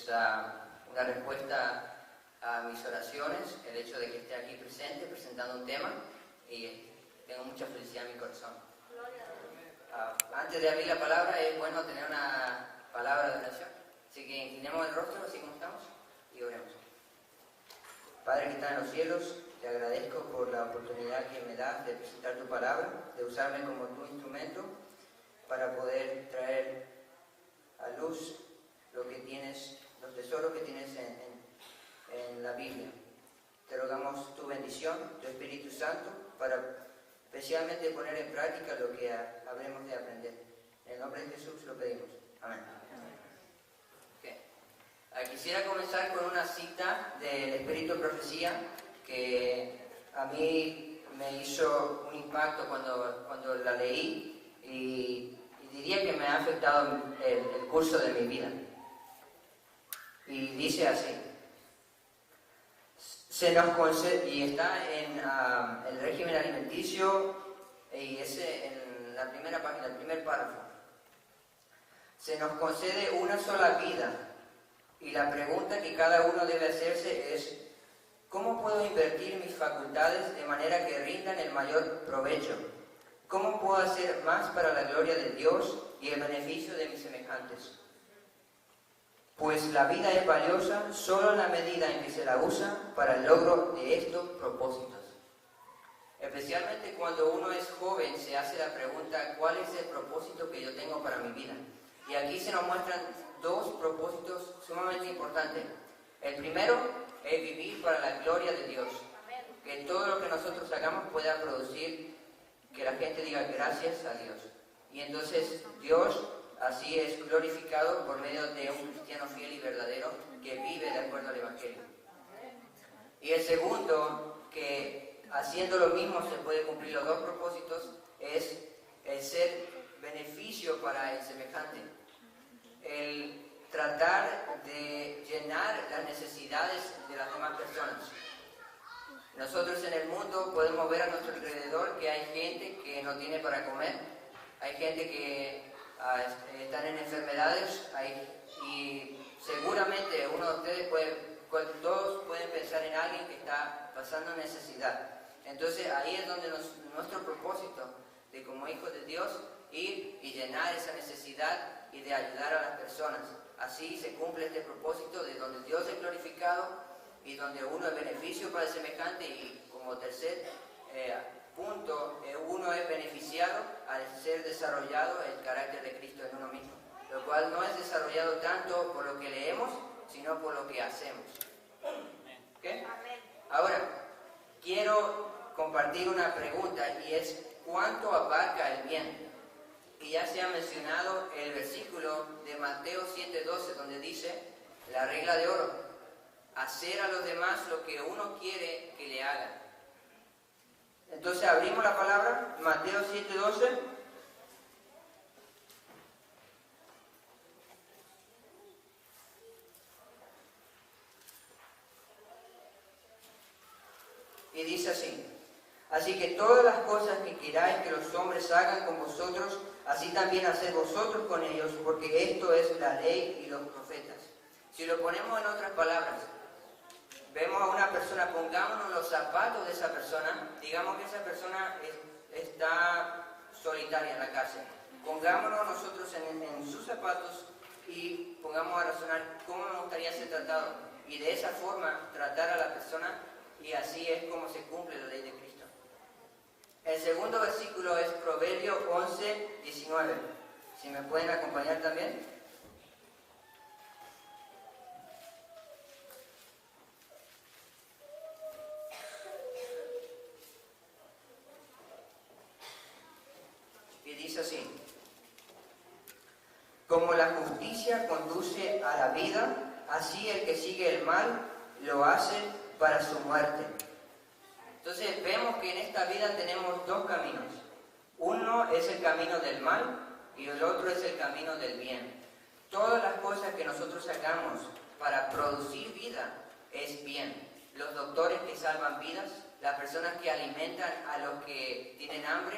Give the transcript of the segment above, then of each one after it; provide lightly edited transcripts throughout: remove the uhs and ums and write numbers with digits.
una respuesta a mis oraciones, el hecho de que esté aquí presente, presentando un tema, y tengo mucha felicidad en mi corazón. Antes de abrir la palabra, es bueno tener una palabra de oración. Así que inclinemos el rostro, así como estamos, y oremos. Padre que está en los cielos, te agradezco por la oportunidad que me das de presentar tu palabra, de usarme como tu instrumento para poder traer a luz lo que tienes, los tesoros que tienes en la Biblia. Te rogamos tu bendición, tu Espíritu Santo, para especialmente poner en práctica lo que habremos de aprender. En el nombre de Jesús lo pedimos. Amén. Okay. Quisiera comenzar con una cita del Espíritu de Profecía que a mí me hizo un impacto cuando la leí y diría que me ha afectado el curso de mi vida. Y dice así: se nos concede, y está en el régimen alimenticio, y es en la primera página, el primer párrafo. Se nos concede una sola vida, y la pregunta que cada uno debe hacerse es: ¿cómo puedo invertir mis facultades de manera que rindan el mayor provecho? ¿Cómo puedo hacer más para la gloria de Dios y el beneficio de mis semejantes? Pues la vida es valiosa solo en la medida en que se la usa para el logro de estos propósitos. Especialmente cuando uno es joven, se hace la pregunta: ¿cuál es el propósito que yo tengo para mi vida? Y aquí se nos muestran dos propósitos sumamente importantes. El primero es vivir para la gloria de Dios. Que todo lo que nosotros hagamos pueda producir que la gente diga gracias a Dios. Y entonces Dios así es glorificado por medio de un cristiano fiel y verdadero que vive de acuerdo al Evangelio. Y el segundo, que haciendo lo mismo se puede cumplir los dos propósitos, es el ser beneficio para el semejante. El tratar de llenar las necesidades de las demás personas. Nosotros en el mundo podemos ver a nuestro alrededor que hay gente que no tiene para comer, hay gente que están en enfermedades, y seguramente uno de ustedes todos pueden pensar en alguien que está pasando necesidad. Entonces ahí es donde nuestro propósito de como hijos de Dios ir y llenar esa necesidad y de ayudar a las personas. Así se cumple este propósito de donde Dios es glorificado y donde uno es beneficio para el semejante, y como tercer punto, uno es beneficiado al ser desarrollado el carácter de Cristo en uno mismo, lo cual no es desarrollado tanto por lo que leemos, sino por lo que hacemos. ¿Okay? Ahora, quiero compartir una pregunta, y es: ¿cuánto abarca el bien? Y ya se ha mencionado el versículo de Mateo 7:12, donde dice la regla de oro: hacer a los demás lo que uno quiere que le hagan. Entonces abrimos la palabra, Mateo 7:12. Y dice así: así que todas las cosas que queráis que los hombres hagan con vosotros, así también haced vosotros con ellos, porque esto es la ley y los profetas. Si lo ponemos en otras palabras, vemos a una persona, pongámonos los zapatos de esa persona, digamos que esa persona está solitaria en la cárcel. Pongámonos nosotros en sus zapatos y pongamos a razonar cómo me gustaría ser tratado. Y de esa forma tratar a la persona, y así es como se cumple la ley de Cristo. El segundo versículo es Proverbios 11:19. Si me pueden acompañar también. Y dice así: como la justicia conduce a la vida, así el que sigue el mal lo hace para su muerte. Entonces vemos que en esta vida tenemos dos caminos. Uno es el camino del mal y el otro es el camino del bien. Todas las cosas que nosotros hagamos para producir vida es bien. Los doctores que salvan vidas, las personas que alimentan a los que tienen hambre,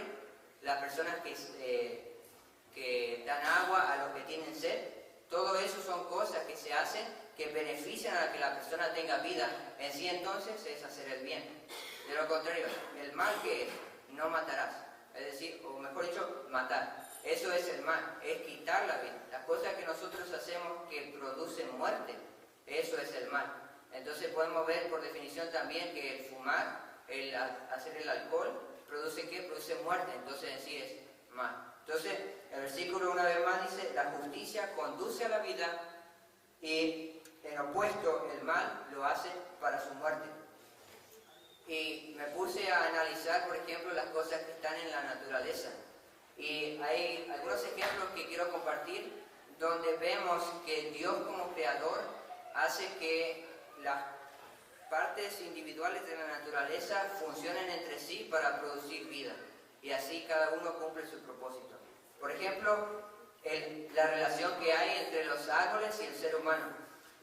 las personas que dan agua a los que tienen sed, Todo eso son cosas que se hacen que benefician a que la persona tenga vida. En sí entonces es hacer el bien. De lo contrario, el mal que es, no matarás. Es decir, o mejor dicho, matar. Eso es el mal, es quitar la vida. Las cosas que nosotros hacemos que producen muerte, eso es el mal. Entonces podemos ver por definición también que el fumar, el hacer el alcohol, produce ¿qué? Produce muerte, entonces en sí es mal. Entonces el versículo una vez más dice, la justicia conduce a la vida y en opuesto el mal lo hace para su muerte. Y me puse a analizar, por ejemplo, las cosas que están en la naturaleza. Y hay algunos ejemplos que quiero compartir donde vemos que Dios como creador hace que las partes individuales de la naturaleza funcionen entre sí para producir vida. Y así cada uno cumple su propósito. Por ejemplo, la relación que hay entre los árboles y el ser humano.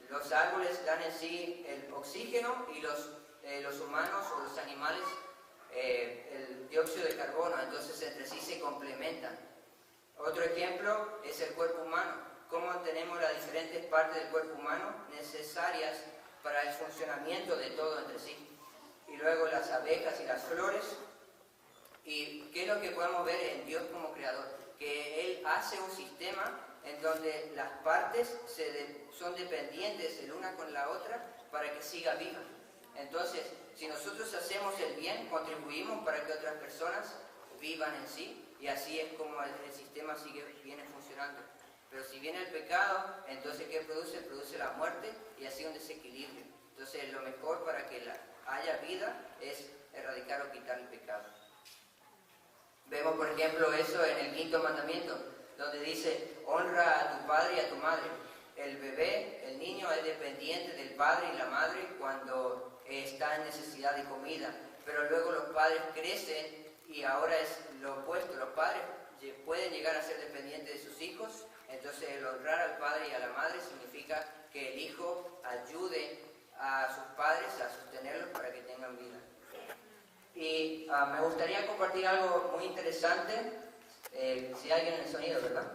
Los árboles dan en sí el oxígeno y los humanos o los animales el dióxido de carbono, entonces entre sí se complementan. Otro ejemplo es el cuerpo humano, cómo tenemos las diferentes partes del cuerpo humano necesarias para el funcionamiento de todo entre sí. Y luego las abejas y las flores. ¿Y qué es lo que podemos ver en Dios como creador? Que Él hace un sistema en donde las partes son dependientes el una con la otra para que siga viva. Entonces, si nosotros hacemos el bien, contribuimos para que otras personas vivan en sí, y así es como el sistema viene funcionando. Pero si viene el pecado, entonces ¿qué produce? Produce la muerte y así un desequilibrio. Entonces lo mejor para que haya vida es erradicar o quitar el pecado. Vemos por ejemplo eso en el 5.º mandamiento, donde dice, honra a tu padre y a tu madre. El bebé, el niño es dependiente del padre y la madre cuando está en necesidad de comida, pero luego los padres crecen y ahora es lo opuesto, los padres pueden llegar a ser dependientes de sus hijos, entonces el honrar al padre y a la madre significa que el hijo ayude a sus padres a sostenerlos para que tengan vida. Y me gustaría compartir algo muy interesante, si hay alguien en el sonido, ¿verdad?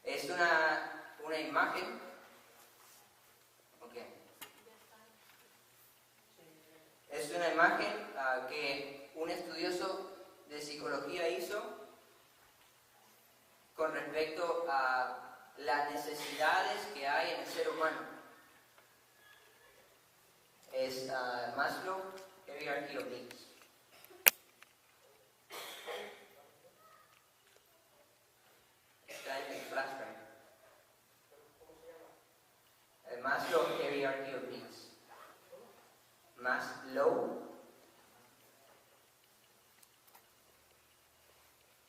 Es una imagen. Okay. Es una imagen que un estudioso de psicología hizo con respecto a las necesidades que hay en el ser humano. Es Maslow, Hierarchy of Needs. Está en el flash drive. Maslow, Hierarchy of Needs. Maslow,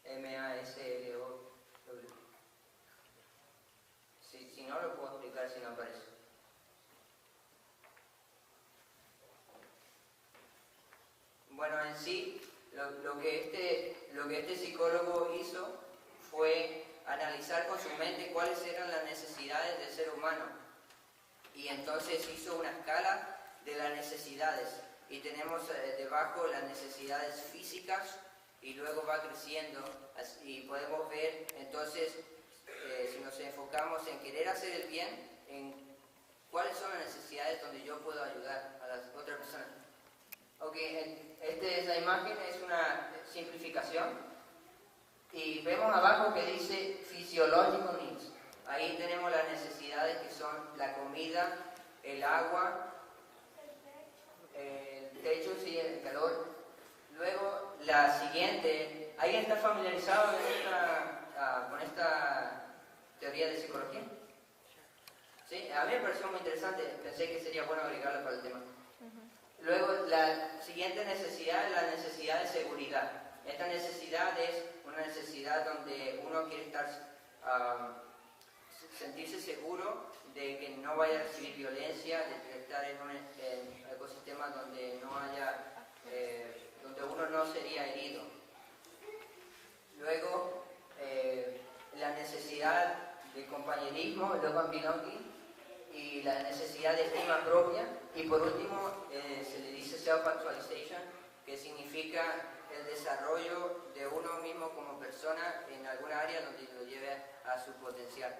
M-A-S-L-O-W. Si no lo puedo explicar si no aparece. Bueno, en sí, lo que este psicólogo hizo fue analizar con su mente cuáles eran las necesidades del ser humano. Y entonces hizo una escala de las necesidades. Y tenemos debajo las necesidades físicas y luego va creciendo. Y podemos ver, entonces, si nos enfocamos en querer hacer el bien, en cuáles son las necesidades donde yo puedo ayudar a las otras personas. Ok, esta imagen es una simplificación y vemos abajo que dice physiological needs. Ahí tenemos las necesidades que son la comida, el agua, el techo, sí, el calor. Luego la siguiente, ¿alguien está familiarizado con esta teoría de psicología? Sí, a mí me pareció muy interesante, pensé que sería bueno agregarla para el tema. Luego, la siguiente necesidad es la necesidad de seguridad. Esta necesidad es una necesidad donde uno quiere sentirse seguro de que no vaya a recibir violencia, de estar en un ecosistema donde no haya, donde uno no sería herido. Luego, la necesidad de compañerismo, love and belonging, y la necesidad de estima propia, y por último se le dice self-actualization, que significa el desarrollo de uno mismo como persona en alguna área donde lo lleve a su potencial.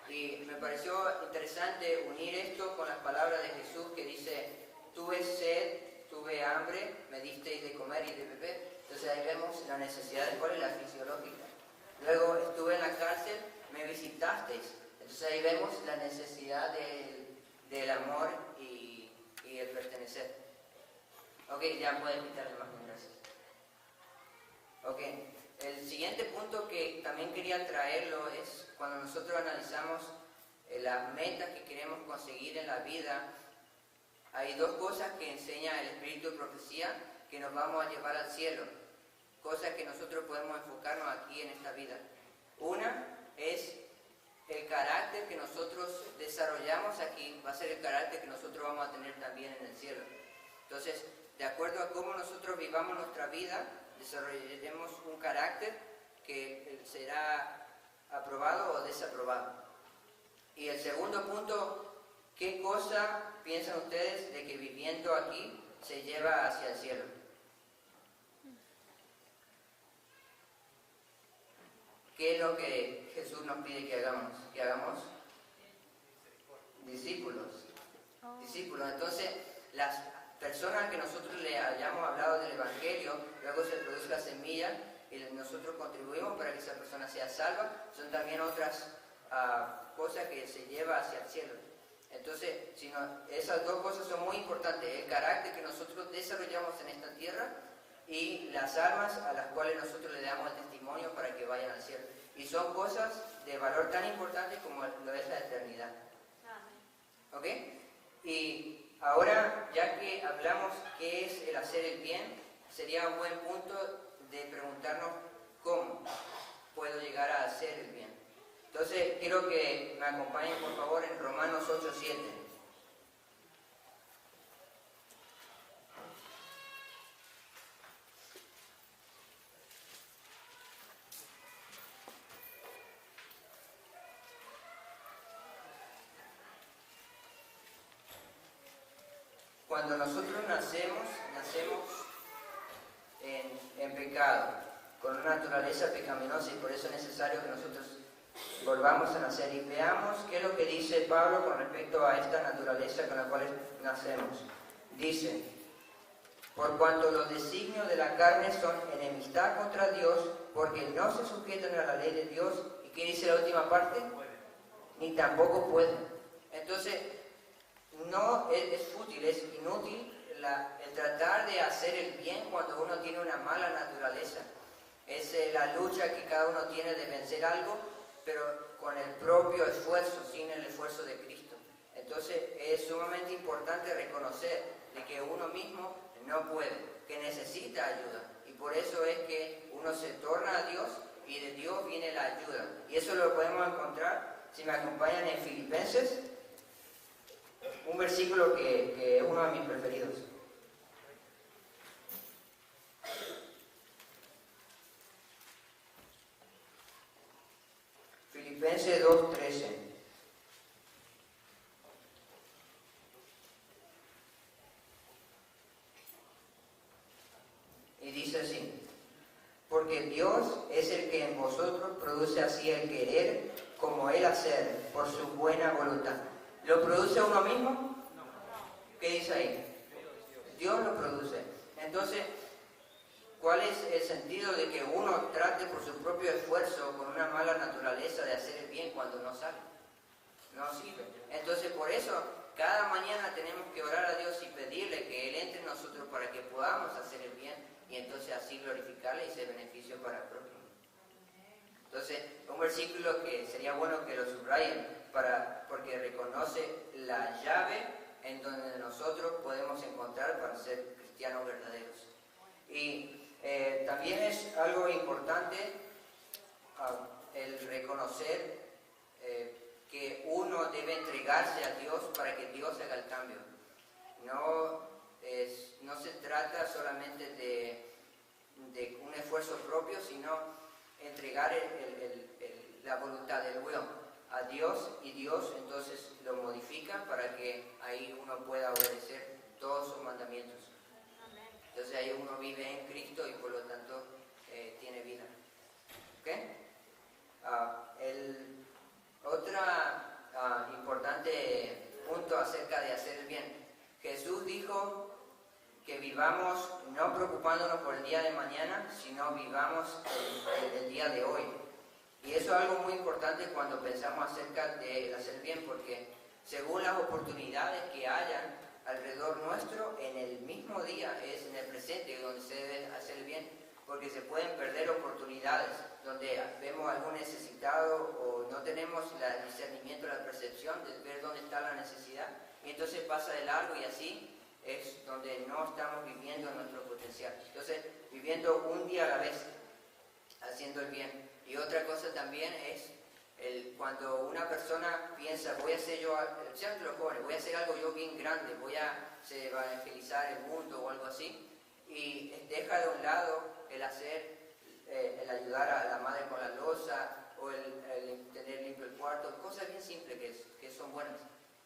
Y me pareció interesante unir esto con las palabras de Jesús que dice: tuve sed, tuve hambre, me disteis de comer y de beber. Entonces ahí vemos la necesidad de cuál es la fisiológica. Luego estuve en la cárcel, me visitasteis. Entonces ahí vemos la necesidad del amor y el pertenecer. Ok, ya pueden quitarle más, gracias. Ok, el siguiente punto que también quería traerlo es cuando nosotros analizamos las metas que queremos conseguir en la vida. Hay dos cosas que enseña el espíritu de profecía que nos vamos a llevar al cielo, cosas que nosotros podemos enfocarnos aquí en esta vida. Una es el carácter que nosotros desarrollamos aquí, va a ser el carácter que nosotros vamos a tener también en el cielo. Entonces, de acuerdo a cómo nosotros vivamos nuestra vida, desarrollaremos un carácter que será aprobado o desaprobado. Y el segundo punto, ¿qué cosa piensan ustedes de que viviendo aquí se lleva hacia el cielo? ¿Qué es lo que Jesús nos pide que hagamos? Que hagamos discípulos. Discípulos. Entonces, las personas que nosotros le hayamos hablado del Evangelio, luego se produce la semilla y nosotros contribuimos para que esa persona sea salva, son también otras cosas que se lleva hacia el cielo. Entonces, esas dos cosas son muy importantes: el carácter que nosotros desarrollamos en esta tierra y las almas a las cuales nosotros le damos el testimonio para que vayan al cielo. Y son cosas de valor tan importante como lo es la eternidad. ¿Ok? Y ahora, ya que hablamos qué es el hacer el bien, sería un buen punto de preguntarnos cómo puedo llegar a hacer el bien. Entonces, quiero que me acompañen por favor en Romanos 8:7. Cuando nosotros nacemos en pecado, con una naturaleza pecaminosa, y por eso es necesario que nosotros volvamos a nacer y veamos qué es lo que dice Pablo con respecto a esta naturaleza con la cual nacemos. Dice: por cuanto los designios de la carne son enemistad contra Dios, porque no se sujetan a la ley de Dios. ¿Y qué dice la última parte? Ni tampoco pueden. Entonces, no es fútil, es inútil el tratar de hacer el bien cuando uno tiene una mala naturaleza. Es la lucha que cada uno tiene de vencer algo, pero con el propio esfuerzo, sin el esfuerzo de Cristo. Entonces es sumamente importante reconocer de que uno mismo no puede, que necesita ayuda. Y por eso es que uno se torna a Dios y de Dios viene la ayuda. Y eso lo podemos encontrar, si me acompañan, en Filipenses, un versículo que es uno de mis preferidos. Filipenses 2:13. Y dice así: porque Dios es el que en vosotros produce así el querer como el hacer por su buena voluntad. ¿Lo produce uno mismo? ¿Qué dice ahí? Dios lo produce. Entonces, ¿cuál es el sentido de que uno trate por su propio esfuerzo con una mala naturaleza de hacer el bien cuando no sale? No sirve. Entonces, por eso, cada mañana tenemos que orar a Dios y pedirle que Él entre en nosotros para que podamos hacer el bien y entonces así glorificarle y ser beneficio para el prójimo. Entonces, un versículo que sería bueno que lo subrayen porque reconoce la llave en donde nosotros podemos encontrar para ser cristianos verdaderos. Y también es algo importante el reconocer que uno debe entregarse a Dios para que Dios haga el cambio. No se trata solamente de un esfuerzo propio, sino entregar la voluntad del will a Dios, y Dios entonces lo modifica para que ahí uno pueda obedecer todos sus mandamientos. Entonces ahí uno vive en Cristo y por lo tanto tiene vida. ¿Ok? El otro importante punto acerca de hacer el bien. Jesús dijo que vivamos no preocupándonos por el día de mañana, sino vivamos el día de hoy. Y eso es algo muy importante cuando pensamos acerca de hacer bien, porque según las oportunidades que hayan alrededor nuestro, en el mismo día es en el presente donde se debe hacer bien, porque se pueden perder oportunidades donde vemos algún necesitado o no tenemos el discernimiento, la percepción de ver dónde está la necesidad, y entonces pasa de largo y así es donde no estamos viviendo nuestro potencial. Entonces, viviendo un día a la vez, haciendo el bien. Y otra cosa también es cuando una persona piensa, voy a hacer yo, sean los jóvenes, voy a hacer algo yo bien grande, voy a evangelizar el mundo o algo así, y deja de un lado el ayudar a la madre con la loza, o el tener limpio el cuarto, cosas bien simples que son buenas.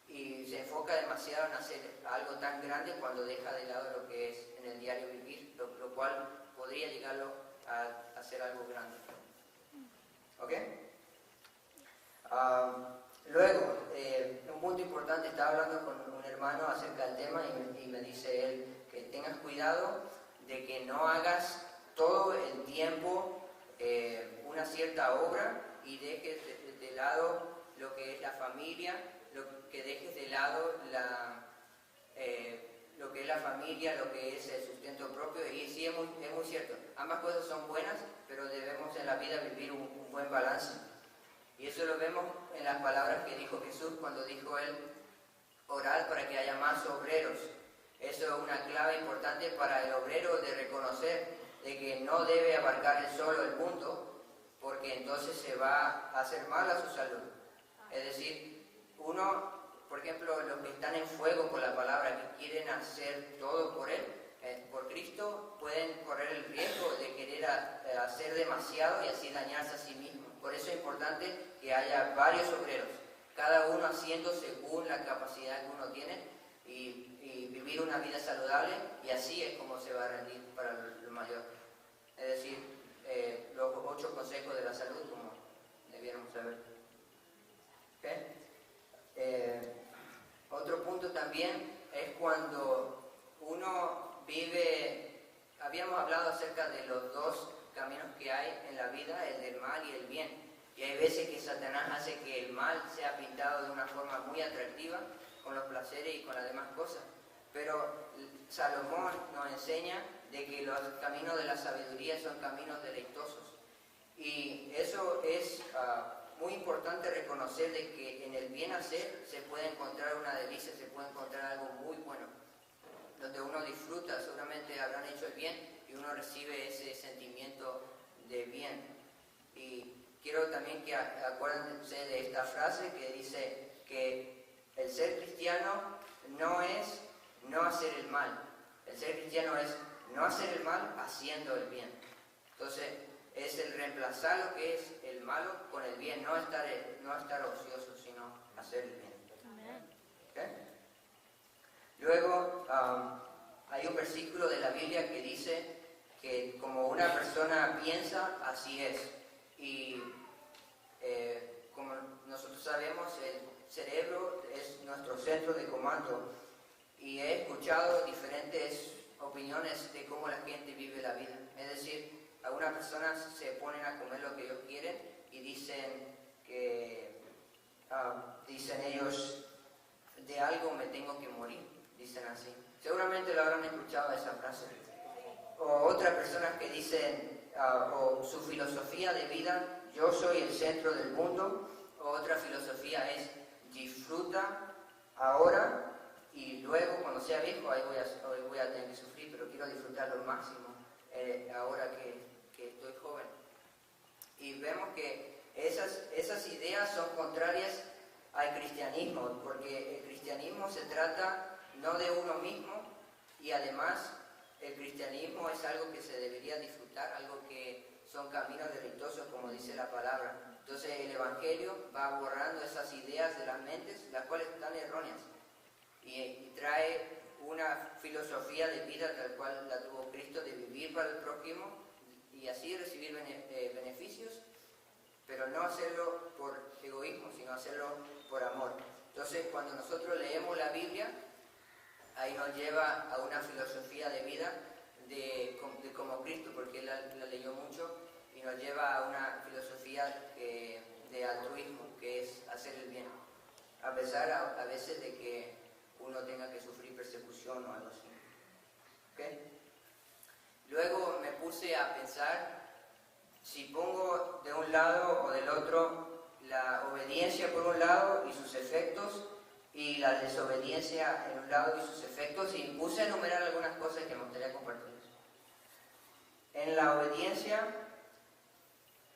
Y se enfoca demasiado en hacer algo tan grande cuando deja de lado lo que es en el diario vivir, lo cual podría llegarlo a hacer algo grande. ¿Ok? Luego, un punto importante, estaba hablando con un hermano acerca del tema y me dice él que tengas cuidado de que no hagas todo el tiempo una cierta obra y dejes de lado lo que es la familia, que dejes de lado lo que es la familia, lo que es el sustento propio. Y sí, es muy cierto, ambas cosas son buenas, pero debemos en la vida vivir un buen balance. Y eso lo vemos en las palabras que dijo Jesús cuando dijo él, orar para que haya más obreros. Eso es una clave importante para el obrero, de reconocer de que no debe abarcar él solo el mundo, porque entonces se va a hacer mal a su salud. Es decir, uno, por ejemplo, los que están en fuego por la palabra, que quieren hacer todo por él, por Cristo, pueden correr el riesgo de querer hacer demasiado y así dañarse a sí mismos. Por eso es importante que haya varios obreros, cada uno haciendo según la capacidad que uno tiene y vivir una vida saludable, y así es como se va a rendir para lo mayor. Es decir, los 8 consejos de la salud, como debiéramos saber. ¿Okay? Otro punto también es cuando uno vive, habíamos hablado acerca de los 2 caminos que hay en la vida, el del mal y el bien. Y hay veces que Satanás hace que el mal sea pintado de una forma muy atractiva, con los placeres y con las demás cosas. Pero Salomón nos enseña de que los caminos de la sabiduría son caminos deleitosos. Y eso es muy importante reconocer de que en el bien hacer se puede encontrar una delicia, se puede encontrar algo muy bueno, donde uno disfruta. Seguramente habrán hecho el bien y uno recibe ese sentimiento de bien. Y quiero también que acuérdense de esta frase que dice que el ser cristiano no es no hacer el mal. El ser cristiano es no hacer el mal haciendo el bien. Entonces, es el reemplazar lo que es el malo con el bien, no estar ocioso, sino hacer el bien. ¿Okay? Luego, hay un versículo de la Biblia que dice que como una persona piensa, así es. Y como nosotros sabemos, el cerebro es nuestro centro de comando. Y he escuchado diferentes opiniones de cómo la gente vive la vida. Es decir, algunas personas se ponen a comer lo que ellos quieren y dicen que, dicen ellos, de algo me tengo que morir, dicen así. Seguramente lo habrán escuchado esa frase. O otras personas que dicen, o su filosofía de vida, yo soy el centro del mundo. O otra filosofía es, disfruta ahora y luego cuando sea viejo, ahí voy a tener que sufrir, pero quiero disfrutar lo máximo ahora que estoy joven. Y vemos que esas ideas son contrarias al cristianismo, porque el cristianismo se trata no de uno mismo, y además el cristianismo es algo que se debería disfrutar, algo que son caminos deleitosos, como dice la palabra. Entonces el Evangelio va borrando esas ideas de las mentes, las cuales están erróneas, y trae una filosofía de vida tal cual la tuvo Cristo, de vivir para el prójimo y así recibir beneficios, pero no hacerlo por egoísmo, sino hacerlo por amor. Entonces, cuando nosotros leemos la Biblia, ahí nos lleva a una filosofía de vida de como Cristo, porque él la leyó mucho, y nos lleva a una filosofía de altruismo, que es hacer el bien, a pesar a veces de que uno tenga que sufrir persecución o algo así. ¿Okay? Luego me puse a pensar, si pongo de un lado o del otro la obediencia por un lado y sus efectos, y la desobediencia en un lado y sus efectos, y puse a enumerar algunas cosas que me gustaría compartir. En la obediencia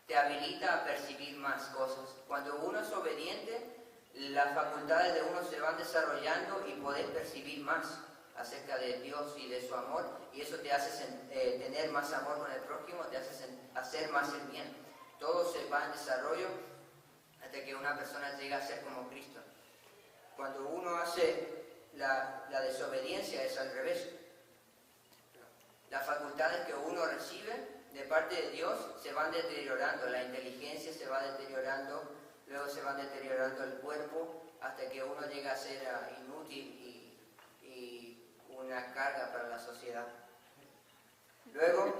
te habilita a percibir más cosas. Cuando uno es obediente, las facultades de uno se van desarrollando y podés percibir más acerca de Dios y de su amor, y eso te hace tener más amor con el prójimo, te hace hacer más el bien. Todo se va en desarrollo hasta que una persona llega a ser como Cristo. Cuando uno hace la desobediencia es al revés. Las facultades que uno recibe de parte de Dios se van deteriorando, la inteligencia se va deteriorando, luego se va deteriorando el cuerpo, hasta que uno llega a ser inútil y una carga para la sociedad. Luego,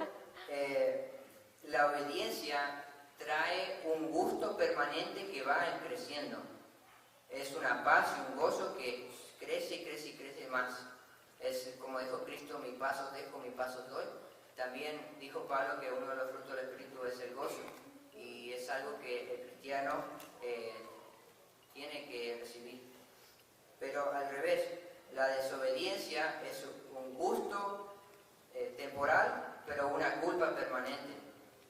la obediencia trae un gusto permanente que va creciendo. Es una paz y un gozo que crece y crece y crece más. Es como dijo Cristo, mi paso dejo, mi paso doy. También dijo Pablo que uno de los frutos del Espíritu es el gozo. Y es algo que el cristiano tiene que recibir. Pero al revés, la desobediencia es un gusto temporal, pero una culpa permanente.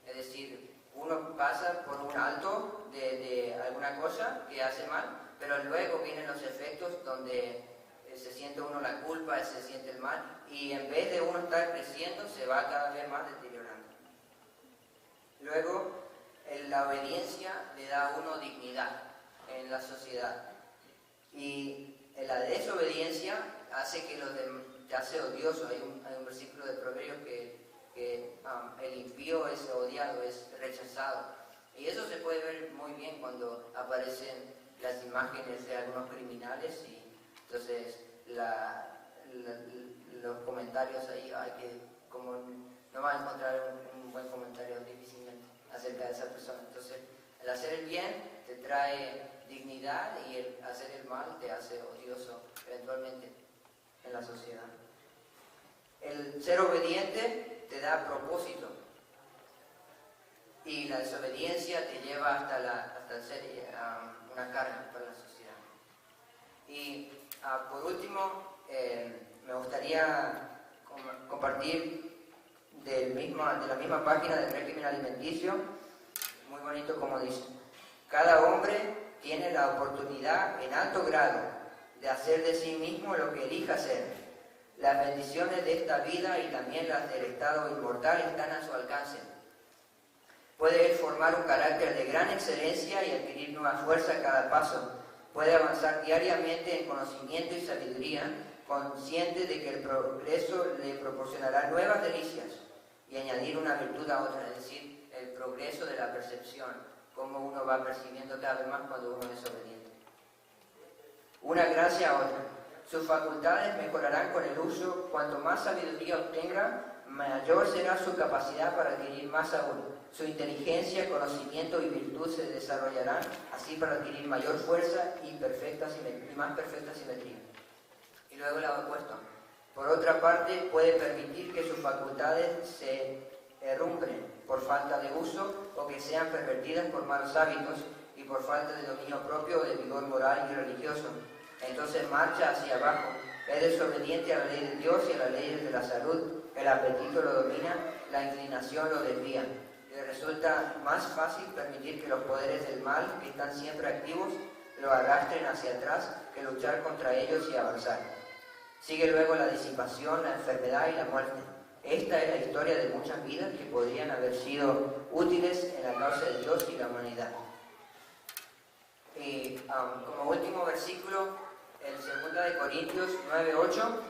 Es decir, uno pasa por un alto de alguna cosa que hace mal, pero luego vienen los efectos donde se siente uno la culpa, se siente el mal, y en vez de uno estar creciendo, se va cada vez más deteriorando. Luego, la obediencia le da a uno dignidad en la sociedad, y la desobediencia hace que te hace odioso. Hay un versículo de Proverbios que el impío es odiado, es rechazado, y eso se puede ver muy bien cuando aparecen las imágenes de algunos criminales, y entonces los comentarios ahí, como no va a encontrar un buen comentario difícilmente acerca de esa persona. Entonces, el hacer el bien te trae dignidad, y el hacer el mal te hace odioso eventualmente en la sociedad. El ser obediente te da propósito, y la desobediencia te lleva hasta el ser una carga para la sociedad. Y por último, me gustaría compartir de la misma página del régimen alimenticio, muy bonito como dice: cada hombre tiene la oportunidad en alto grado de hacer de sí mismo lo que elija hacer. Las bendiciones de esta vida y también las del estado inmortal están a su alcance. Puede formar un carácter de gran excelencia y adquirir nueva fuerza a cada paso. Puede avanzar diariamente en conocimiento y sabiduría, consciente de que el progreso le proporcionará nuevas delicias y añadir una virtud a otra, es decir, el progreso de la percepción, cómo uno va percibiendo cada vez más cuando uno es obediente. Una gracia a otra. Sus facultades mejorarán con el uso. Cuanto más sabiduría obtenga, mayor será su capacidad para adquirir más aún. Su inteligencia, conocimiento y virtud se desarrollarán así para adquirir mayor fuerza y más perfecta simetría. Y luego el lado opuesto. Por otra parte, puede permitir que sus facultades se errumpren por falta de uso, o que sean pervertidas por malos hábitos y por falta de dominio propio o de vigor moral y religioso. Entonces marcha hacia abajo, es desobediente a la ley de Dios y a las leyes de la salud. El apetito lo domina, la inclinación lo desvía. Le resulta más fácil permitir que los poderes del mal, que están siempre activos, lo arrastren hacia atrás que luchar contra ellos y avanzar. Sigue luego la disipación, la enfermedad y la muerte. Esta es la historia de muchas vidas que podrían haber sido útiles en la causa de Dios y la humanidad. Y como último versículo, en 2 Corintios 9:8,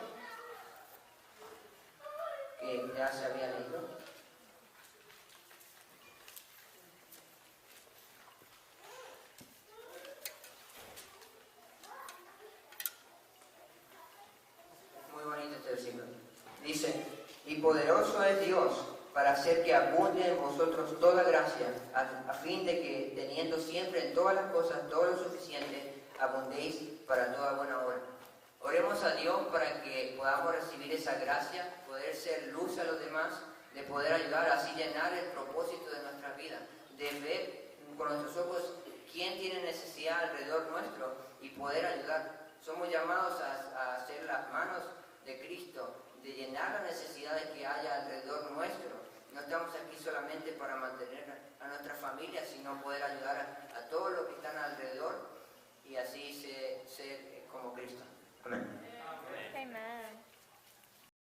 que ya se había leído. Muy bonito este versículo. Dice, y poderoso es Dios para hacer que abunde en vosotros toda gracia, a fin de que, teniendo siempre en todas las cosas todo lo suficiente, abundéis para toda buena obra. Oremos a Dios para que podamos recibir esa gracia, poder ser luz a los demás, de poder ayudar, así llenar el propósito de nuestra vida, de ver con nuestros ojos quién tiene necesidad alrededor nuestro y poder ayudar. Somos llamados a ser las manos de Cristo, de llenar las necesidades que haya alrededor nuestro. No estamos aquí solamente para mantener a nuestra familia, sino poder ayudar a todos los que están alrededor y así ser como Cristo. Amén. Amen.